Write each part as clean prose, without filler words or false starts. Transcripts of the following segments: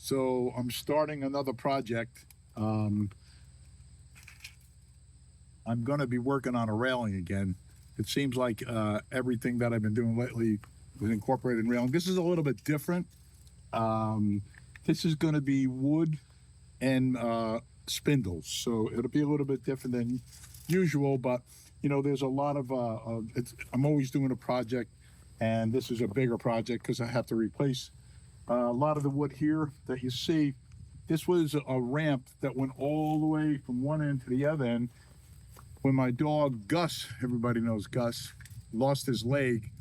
So I'm starting another project. I'm going to be working on a railing again. It seems like everything that I've been doing lately is incorporated railing. This is a little bit different. This is going to be wood and spindles, so it'll be a little bit different than usual. But you know, there's a lot of I'm always doing a project, and this is a bigger project because I have to replace a lot of the wood here that you see. This was a ramp that went all the way from one end to the other end. When my dog Gus, everybody knows Gus, lost his leg,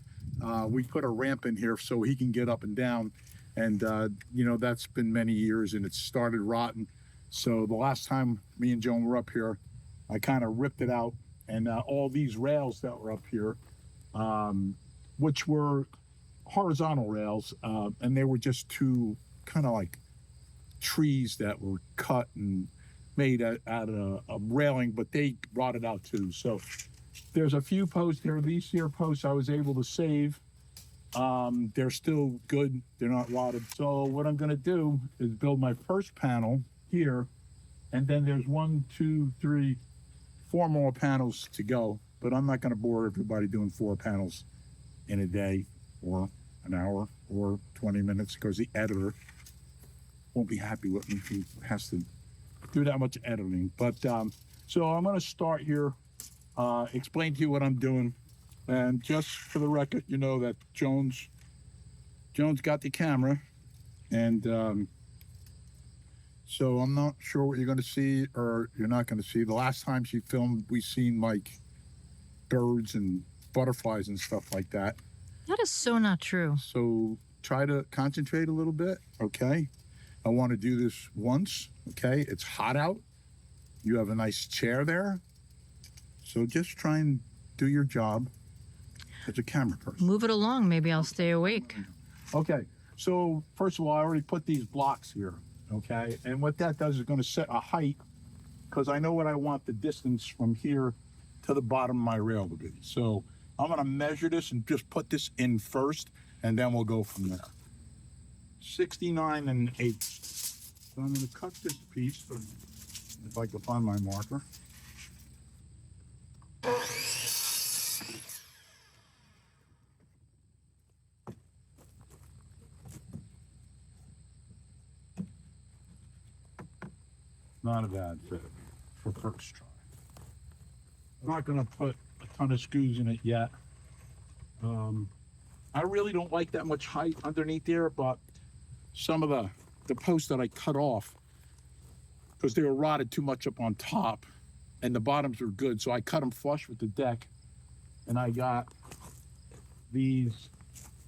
we put a ramp in here so he can get up and down. And you know, that's been many years, and it started rotting. So the last time me and Joan were up here, I kind of ripped it out, and all these rails that were up here, which were horizontal rails, and they were just two kind of like trees that were cut and made out of a railing, but they rotted out too. So there's a few posts here. These here posts I was able to save. They're still good. They're not rotted. So what I'm going to do is build my first panel here, and then there's 1, 2, 3, 4 more panels to go. But I'm not going to bore everybody doing 4 panels in a day or an hour or 20 minutes, because the editor won't be happy with me if he has to do that much editing. But so I'm going to start here, explain to you what I'm doing. And just for the record, you know that Joan's got the camera, and so I'm not sure what you're going to see or you're not going to see. The last time she filmed, we seen like birds and butterflies and stuff like that. That is so not true. So try to concentrate a little bit, okay? I want to do this once, okay? It's hot out. You have a nice chair there. So just try and do your job as a camera person. Move it along. Maybe I'll stay awake. Okay, so first of all, I already put these blocks here, okay? And what that does is going to set a height, because I know what I want the distance from here to the bottom of my rail to be. So I'm going to measure this and just put this in first, and then we'll go from there. 69 1/8. So I'm going to cut this piece, if I can find my marker. Not a bad fit for first try. I'm not going to put a ton of screws in it yet. I really don't like that much height underneath there, but some of the posts that I cut off, because they were rotted too much up on top, and the bottoms were good, so I cut them flush with the deck, and I got these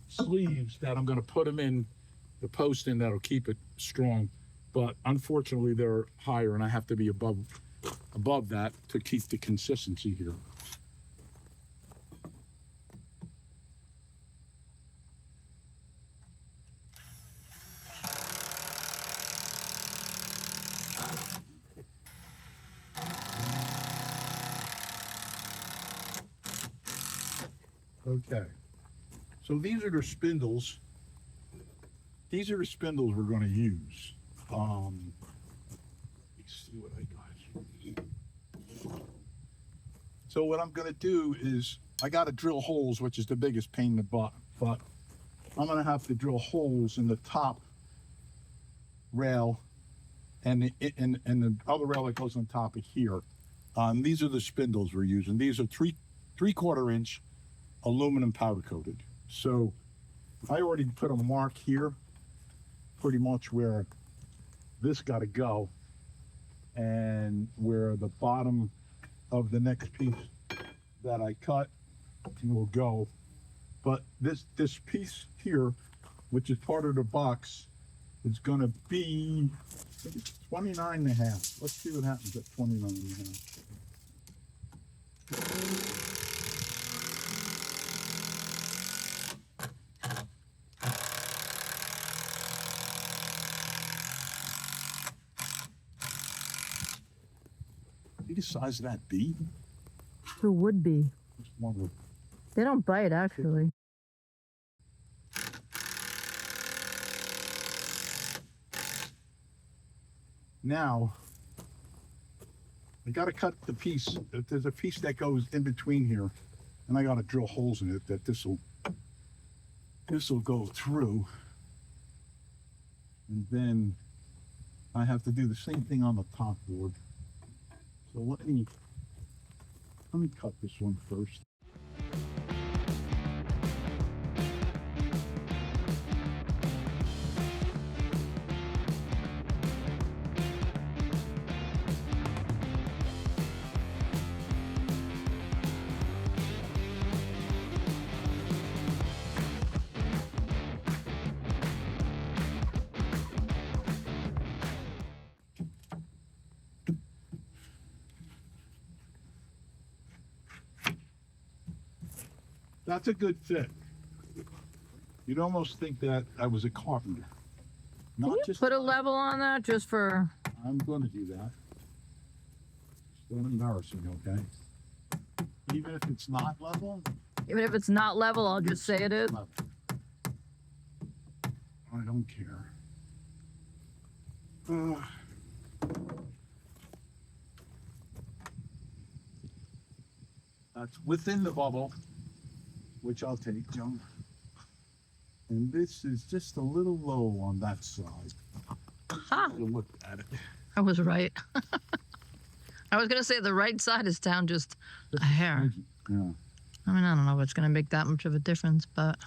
sleeves that I'm going to put them in the post in that'll keep it strong. But unfortunately, they're higher, and I have to be above that to keep the consistency here. Okay, so these are the spindles. These are the spindles we're going to use. Let me see what I got here. So what I'm going to do is, I got to drill holes, which is the biggest pain in the butt, but I'm going to have to drill holes in the top rail and the other rail that goes on top of here. These are the spindles we're using. These are 3/4 inch aluminum powder coated. So I already put a mark here, pretty much where this got to go, and where the bottom of the next piece that I cut will go. But this piece here, which is part of the box, is going to be, I think it's 29 1/2. Let's see what happens at 29 1/2. See the size of that bee? Who would be? Just one. They don't bite, actually. Now, I gotta cut the piece. There's a piece that goes in between here, and I gotta drill holes in it that this'll go through. And then I have to do the same thing on the top board. So let me cut this one first. That's a good fit. You'd almost think that I was a carpenter. Can you put a level on that just for... I'm going to do that. It's embarrassing, okay? Even if it's not level? Even if it's not level, I'll just say it is. Level. I don't care. That's within the bubble, which I'll take, Joan. And this is just a little low on that side. Ha! You look at it. I was right. I was going to say the right side is down just a hair. Yeah. I mean, I don't know if it's going to make that much of a difference, but...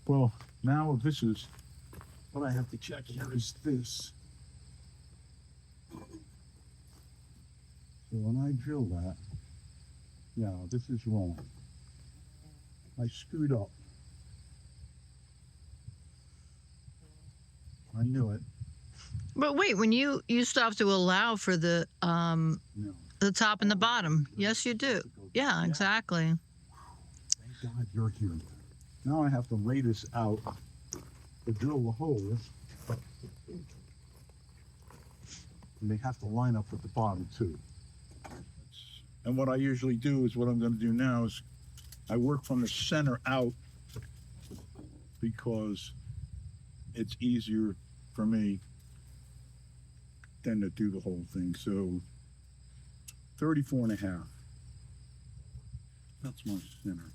Well, now this is, what I have to check here is this. So when I drill that, yeah, this is wrong. I screwed up. I knew it. But wait, when you still have to allow for the No. the top and the bottom. Yes, you do. Yeah, exactly. Thank God you're here. Now I have to lay this out to drill the hole. And they have to line up with the bottom too. And what I usually do is what I'm going to do now is I work from the center out because it's easier for me than to do the whole thing. So 34.5. That's my center.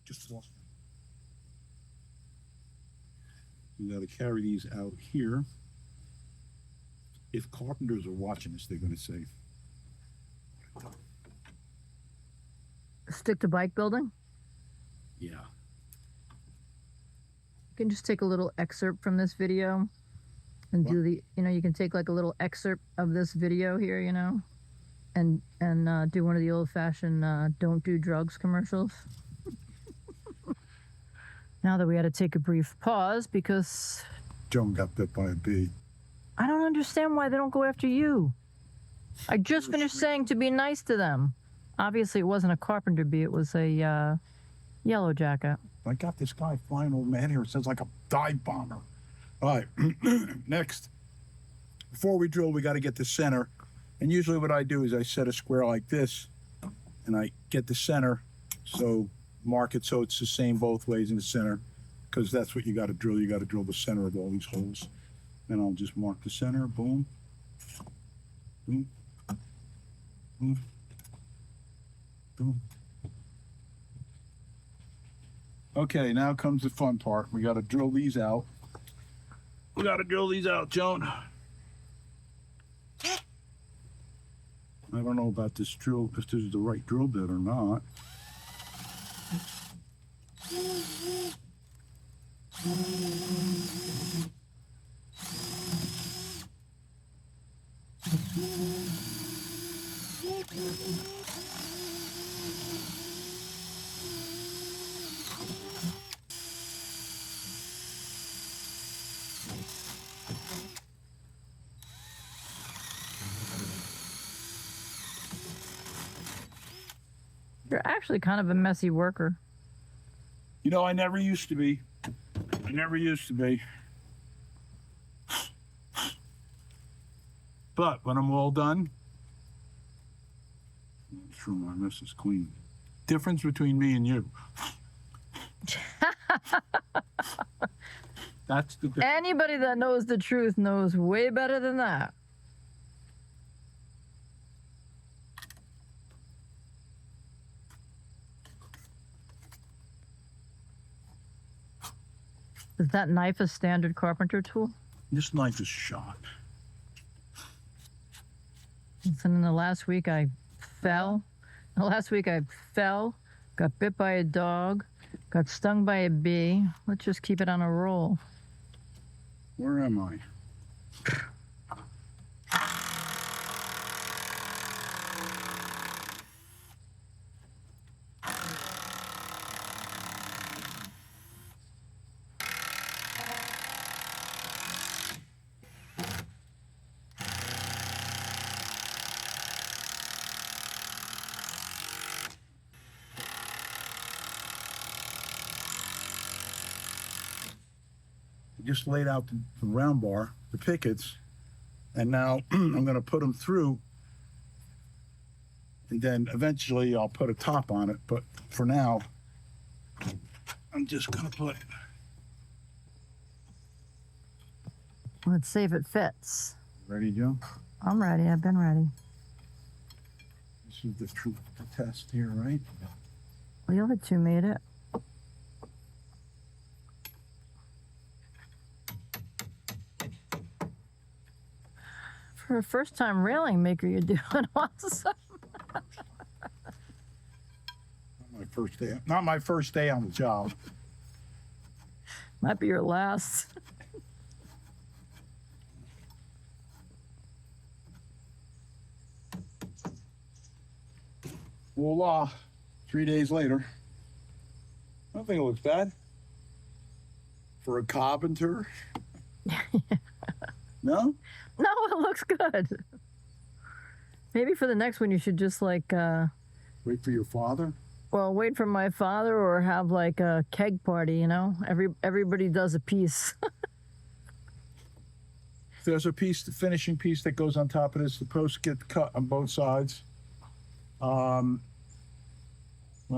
Just lost. You got to carry these out here. If carpenters are watching this, they're going to say, Stick to bike building. yeah. You can just take a little excerpt from this video and do the, you can take like a little excerpt of this video here, and do one of the old-fashioned don't do drugs commercials. Now that we had to take a brief pause because Joan got bit by a bee. I don't understand why they don't go after you. I just finished saying to be nice to them. Obviously, it wasn't a carpenter bee. It was a yellow jacket. I got this guy flying over my head here. It sounds like a dive bomber. All right, next. Before we drill, we got to get the center. And usually what I do is I set a square like this, and I get the center, so mark it so it's the same both ways in the center, because that's what you got to drill. You got to drill the center of all these holes. Then I'll just mark the center, boom, boom, boom, boom. Okay, now comes the fun part. We got to drill these out. We got to drill these out, Joan. I don't know about this drill, if this is the right drill bit or not. You're actually kind of a messy worker. You know, I never used to be. I never used to be. But when I'm all done, I'm sure my mess is clean. Difference between me and you. That's the difference. Anybody that knows the truth knows way better than that. Is that knife a standard carpenter tool? This knife is shot. And then the last week I fell. Got bit by a dog, got stung by a bee. Let's just keep it on a roll. Where am I? Just laid out the round bar, the pickets, and now I'm going to put them through, and then eventually I'll put a top on it. But for now, I'm just going to put. Let's see if it fits. Ready, Joe? I'm ready. I've been ready. This is the test here, right? Well, the other two made it. For a first-time railing maker, you're doing awesome. Not my first day on the job. Might be your last. Voila. 3 days later. I don't think it looks bad. For a carpenter. No? No, it looks good. Maybe for the next one, you should just like, Wait for your father? well, wait for my father or have like a keg party, you know? Everybody does a piece. There's a piece, the finishing piece that goes on top of this. The posts get cut on both sides. Want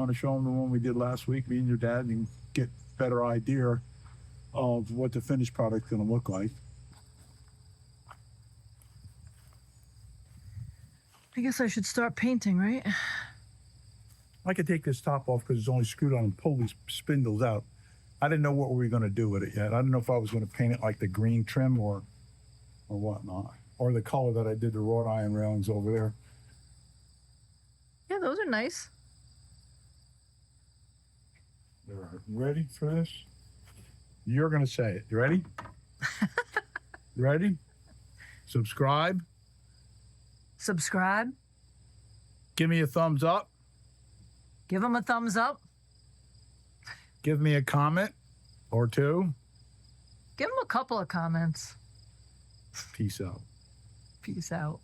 to show them the one we did last week, me and your dad, and get a better idea of what the finished product's going to look like. I guess I should start painting, right? I could take this top off because it's only screwed on and pull these spindles out. I didn't know what we were going to do with it yet. I didn't know if I was going to paint it like the green trim or whatnot, or the color that I did the wrought iron railings over there. Yeah, those are nice. All right, ready for this? You're going to say it. You ready? You ready? Subscribe. Subscribe. Give me a thumbs up. Give them a thumbs up. Give me a comment or two. Give them a couple of comments. Peace out. Peace out.